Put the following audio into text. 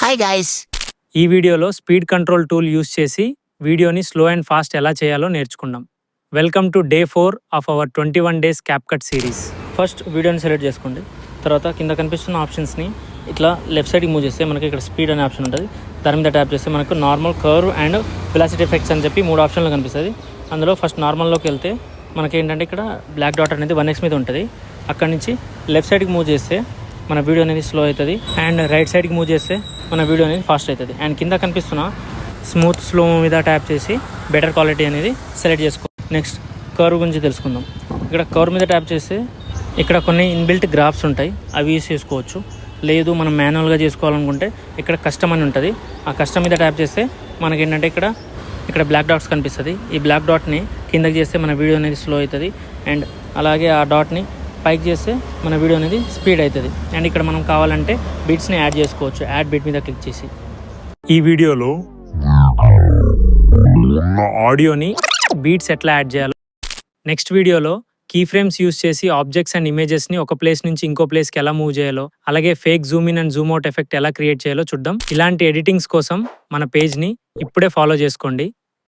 Hi guys. ఈ వీడియోలో speed control tool use చేసి వీడియోని స్లో అండ్ ఫాస్ట్ ఎలా చేయాలో నేర్చుకుందాం. Welcome to day 4 of our 21 days CapCut series. First వీడియోని సెలెక్ట్ చేసుకోండి. తర్వాత కింద కనిపిస్తున్న ఆప్షన్స్ని ఇట్లా లెఫ్ట్ సైడ్కి మూవ్ చేస్తే మనకి ఇక్కడ స్పీడ్ అనే ఆప్షన్ ఉంటుంది. దాని మీద ట్యాప్ చేస్తే మనకు normal, curve and velocity effects అని చెప్పి 3 ఆప్షన్లు కనిపిస్తుంది. అందులో ఫస్ట్ నార్మల్లోకి వెళ్తే మనకి ఏంటంటే ఇక్కడ బ్లాక్ డాట్ అనేది 1x మీద ఉంటుంది. అక్కడి నుంచి లెఫ్ట్ సైడ్కి మూవ్ చేస్తే మన వీడియో అనేది స్లో అవుతుంది అండ్ రైట్ సైడ్కి మూవ్ చేస్తే మన వీడియో అనేది ఫాస్ట్ అవుతుంది. అండ్ కింద కనిపిస్తున్న స్మూత్ స్లో మీద ట్యాప్ చేసి బెటర్ క్వాలిటీ అనేది సెలెక్ట్ చేసుకో. నెక్స్ట్ కర్వ్ గురించి తెలుసుకుందాం. ఇక్కడ కర్వ్ మీద ట్యాప్ చేస్తే ఇక్కడ కొన్ని ఇన్బిల్ట్ గ్రాఫ్స్ ఉంటాయి, అవి యూస్ చేసుకోవచ్చు. లేదు మనం మాన్యువల్గా చేసుకోవాలనుకుంటే ఇక్కడ కస్టమ్ అని ఉంటుంది. ఆ కస్టమ్ మీద ట్యాప్ చేస్తే మనకి ఏంటంటే ఇక్కడ బ్లాక్ డాట్స్ కనిపిస్తుంది. ఈ బ్లాక్ డాట్ని కిందకి చేస్తే మన వీడియో అనేది స్లో అవుతుంది అండ్ అలాగే ఆ డాట్ని పైకి చేస్తే మన వీడియో అనేది స్పీడ్ అవుతుంది. అండ్ ఇక్కడ మనం కావాలంటే బీట్స్ని యాడ్ చేసుకోవచ్చు. యాడ్ బీట్ మీద క్లిక్ చేసి ఈ వీడియోలో ఆడియోని బీట్స్ ఎట్లా యాడ్ చేయాలో, నెక్స్ట్ వీడియోలో కీ ఫ్రేమ్స్ యూస్ చేసి ఆబ్జెక్ట్స్ అండ్ ఇమేజెస్ని ఒక ప్లేస్ నుంచి ఇంకో ప్లేస్కి ఎలా మూవ్ చేయాలో, అలాగే fake Zoom in and Zoom out effect ఎలా క్రియేట్ చేయాలో చూద్దాం. ఇలాంటి ఎడిటింగ్స్ కోసం మన పేజ్ని ఇప్పుడే ఫాలో చేసుకోండి.